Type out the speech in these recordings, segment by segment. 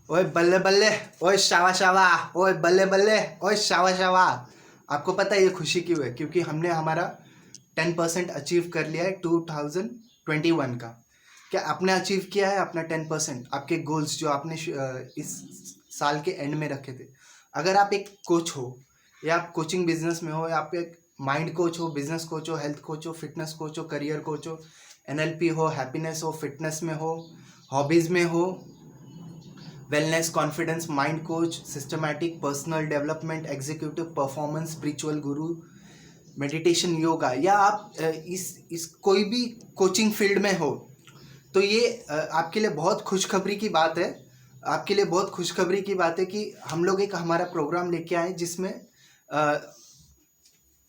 ओए बल्ले बल्ले, ओए शावा शावा, ओए बल्ले बल्ले, ओए शावा शावा। आपको पता है ये खुशी क्यों है? क्योंकि हमने हमारा 10% अचीव कर लिया है 2021 का। क्या आपने अचीव किया है अपना 10%? आपके गोल्स जो आपने इस साल के एंड में रखे थे। अगर आप एक कोच हो, या आप कोचिंग बिजनेस में हो, या आप एक माइंड कोच हो, बिजनेस कोच हो, हेल्थ कोच हो, फिटनेस कोच हो, करियर कोच हो, एनएलपी हो, हैप्पीनेस हो, फिटनेस में हो, हॉबीज में हो, wellness, confidence, mind coach, systematic personal development, executive performance, spiritual गुरु, मेडिटेशन, योगा, या आप इस कोई भी कोचिंग फील्ड में हो, तो ये आपके लिए बहुत खुशखबरी की बात है। आपके लिए बहुत खुशखबरी की बात है कि हम लोग एक हमारा प्रोग्राम लेके आए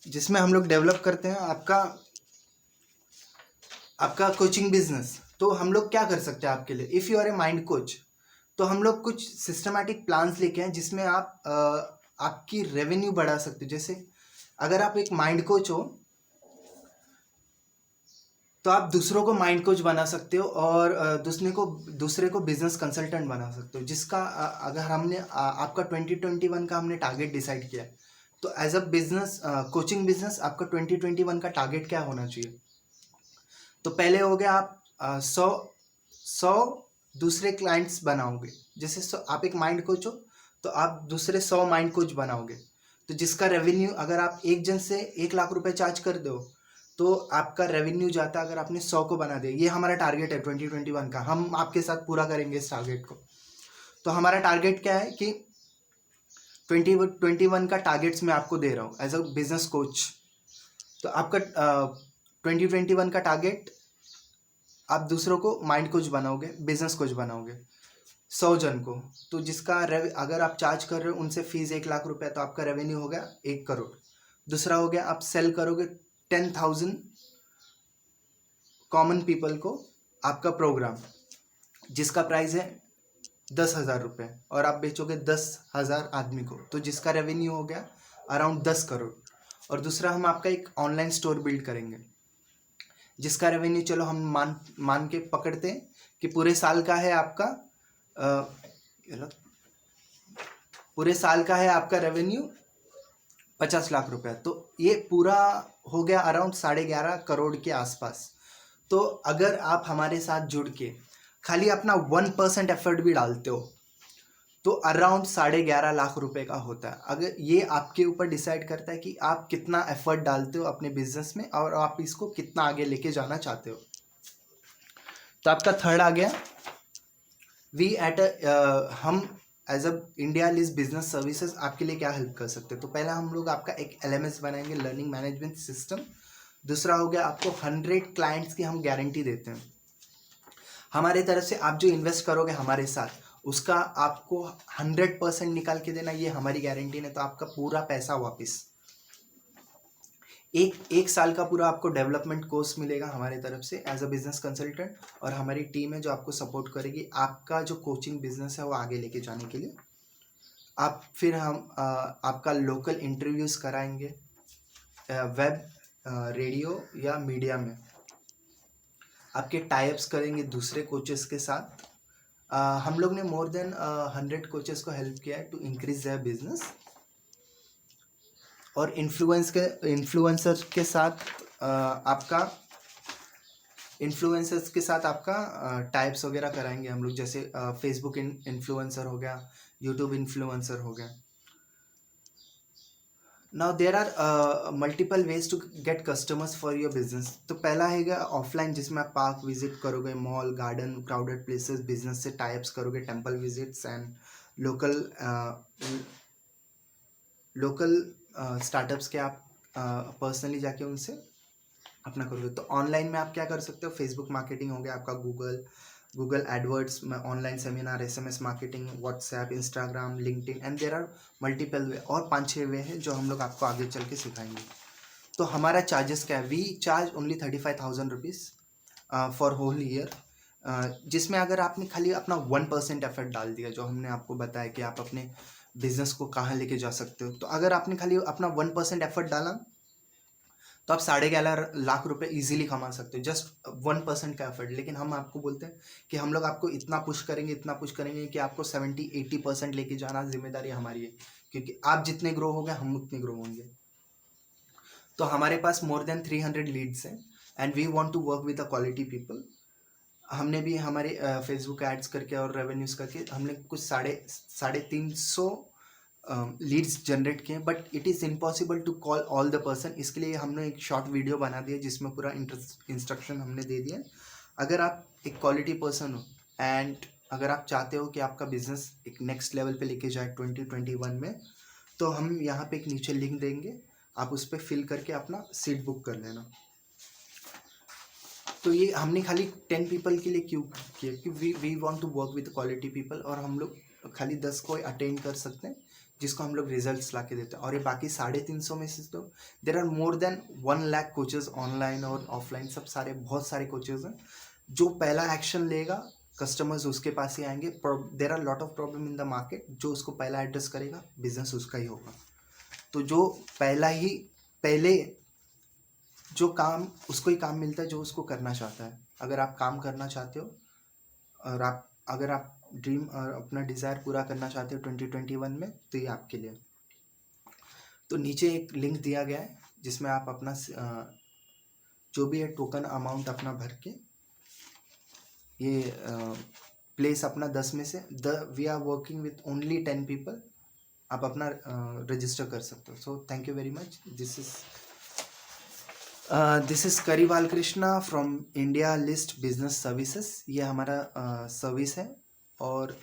जिसमें हम लोग डेवलप करते हैं आपका आपका कोचिंग बिजनेस। तो हम लोग क्या कर सकते हैं आपके लिए? If you are a mind coach, तो हम लोग कुछ सिस्टमैटिक प्लान्स लेके आए जिसमें आप आपकी रेवेन्यू बढ़ा सकते हो। जैसे अगर आप एक माइंड कोच हो, तो आप दूसरों को माइंड कोच बना सकते हो, और दूसरे को बिजनेस कंसल्टेंट बना सकते हो। जिसका अगर आपका 2021 का हमने टारगेट डिसाइड किया है, तो as a business coaching business आपका 2021 का टारगेट क्या होना चाहिए? तो पहले हो गया, आप 100 दूसरे क्लाइंट्स बनाओगे। जैसे आप एक माइंड कोच हो, तो आप दूसरे 100 माइंड कोच बनाओगे। तो जिसका रेवेन्यू, अगर आप एक जन से 1 लाख रुपए चार्ज कर दो, तो आपका रेवेन्यू जाता है, अगर आपने 100 को बना दिया। ये हमारा टारगेट है 2021 का। हम आपके साथ पूरा करेंगे इस टारगेट को। तो हमारा टारगेट क्या है कि 2021 का टारगेट्स मैं आपको दे रहा हूँ एज अ बिजनेस कोच। तो आपका 2021 का टारगेट, आप दूसरों को माइंड कोच बनाओगे, बिजनेस कोच बनाओगे 100 जन को। तो अगर आप चार्ज कर रहे हो उनसे फीस 1 लाख रुपए, तो आपका रेवेन्यू हो गया 1 करोड़। दूसरा हो गया, आप सेल करोगे 10,000 कॉमन पीपल को आपका प्रोग्राम, जिसका प्राइस है 10,000 रुपये, और आप बेचोगे 10,000 आदमी को, तो जिसका रेवेन्यू हो गया अराउंड 10 करोड़। और दूसरा, हम आपका एक ऑनलाइन स्टोर बिल्ड करेंगे, जिसका रेवेन्यू, चलो हम मान के पकड़ते हैं कि पूरे साल का है आपका पूरे साल का है आपका रेवेन्यू 50 लाख रुपया। तो ये पूरा हो गया अराउंड 11.5 करोड़ के आसपास। तो अगर आप हमारे साथ जुड़ के खाली अपना 1% एफर्ट भी डालते हो, तो अराउंड 11.5 लाख रुपए का होता है। अगर ये आपके ऊपर डिसाइड करता है कि आप कितना एफर्ट डालते हो अपने बिजनेस में, और आप इसको कितना आगे लेके जाना चाहते हो। तो आपका थर्ड आ गया, हम as a India list business services आपके लिए क्या हेल्प कर सकते हैं। तो पहला, हम लोग आपका एक LMS बनाएंगे, लर्निंग मैनेजमेंट सिस्टम। दूसरा हो गया, आपको 100 क्लाइंट्स की हम गारंटी देते हैं। हमारे तरफ से आप जो इन्वेस्ट करोगे हमारे साथ, उसका आपको 100% निकाल के देना, ये हमारी गारंटी है। तो आपका पूरा पैसा वापस, एक साल का पूरा आपको डेवलपमेंट कोर्स मिलेगा हमारे तरफ से एज अ बिजनेस कंसल्टेंट, और हमारी टीम है जो आपको सपोर्ट करेगी आपका जो कोचिंग बिजनेस है वो आगे लेके जाने के लिए। फिर हम आपका लोकल इंटरव्यूज़ कराएंगे, वेब, रेडियो या मीडिया में। आपके टाइप्स करेंगे दूसरे कोचेस के साथ। हम लोग ने मोर देन 100 कोचेस को हेल्प किया है टू इंक्रीज देयर बिजनेस। और इन्फ्लुएंसर्स के साथ आपका टाइप्स वगैरह कराएंगे हम लोग। जैसे फेसबुक इन्फ्लुएंसर हो गया, यूट्यूब इन्फ्लुएंसर हो गया। Now there are multiple ways to get customers for your business. तो पहला है ऑफलाइन, जिसमें आप पार्क विजिट करोगे, mall, garden, crowded places, business से टाइप्स करोगे, temple visits and local local startups के आप पर्सनली जाके उनसे अपना करोगे। तो ऑनलाइन में आप क्या कर सकते हो? फेसबुक मार्केटिंग हो गया आपका, गूगल एडवर्ड्स में, online seminar, SMS marketing, WhatsApp, Instagram, LinkedIn, and there are multiple way, और 5-6 वे हैं जो हम लोग आपको आगे चल के सिखाएंगे। तो हमारा चार्जेस क्या है? We charge only 35,000 rupees for whole year, जिसमें अगर आपने खाली अपना 1% एफर्ट डाल दिया, जो हमने आपको बताया कि आप अपने बिजनेस को कहाँ लेके जा सकते हो। तो अगर आपने खाली अपना 1% एफर्ट डाला, तो आप 11.5 लाख रुपए इजीली कमा सकते हो जस्ट 1% का एफर्ट। लेकिन हम आपको बोलते हैं कि हम लोग आपको इतना पुश करेंगे कि आपको 70-80% लेके जाना जिम्मेदारी हमारी है, क्योंकि आप जितने ग्रो होंगे हम उतने ग्रो होंगे। तो हमारे पास मोर देन 300 लीड्स हैं and we want to work with the quality people. हमने भी हमारे फेसबुक एड्स करके और रेवेन्यूज करके हमने कुछ 350 लीड्स जनरेट किए, but it is impossible to call all the person. इसके लिए हमने एक शॉर्ट वीडियो बना दिया जिसमें पूरा इंस्ट्रक्शन हमने दे दिया। अगर आप एक क्वालिटी पर्सन हो एंड अगर आप चाहते हो कि आपका बिजनेस एक नेक्स्ट लेवल पे लेके जाए 2021 में, तो हम यहाँ पे एक नीचे लिंक देंगे, आप उस पर फिल करके अपना सीट बुक कर लेना। तो ये हमने खाली 10 पीपल के लिए क्यों किया कि we want to work with quality people, और हम लोग खाली 10 को अटेंड कर सकते हैं जिसको हम लोग रिजल्ट्स ला के देते हैं। और ये बाकी 350 में से तो there are more than 1 lakh coaches online और ऑफलाइन, सब सारे बहुत सारे कोचेज हैं। जो पहला एक्शन लेगा कस्टमर्स उसके पास ही आएंगे। There are lot of problem in the market, जो उसको पहला एड्रेस करेगा बिजनेस उसका ही होगा। तो जो पहले जो काम उसको ही काम मिलता है जो उसको करना चाहता है। अगर आप काम करना चाहते हो और अगर आप ड्रीम और अपना डिज़ायर पूरा करना चाहते हो 2021 में, तो ये आपके लिए। तो नीचे एक लिंक दिया गया है जिसमें आप अपना जो भी है टोकन अमाउंट अपना भर के ये प्लेस अपना 10 में से we are working with only 10 people, आप अपना रजिस्टर कर सकते हो। So thank you very much. This is Kariwal Krishna from India list business services. ये हमारा सर्विस है, और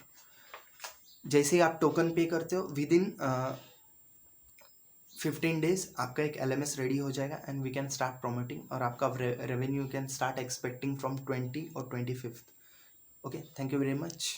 जैसे ही आप टोकन पे करते हो विद इन 15 डेज आपका एक LMS रेडी हो जाएगा and we can start promoting, और आपका revenue can start expecting from 20 और 25th। Okay, thank you very much.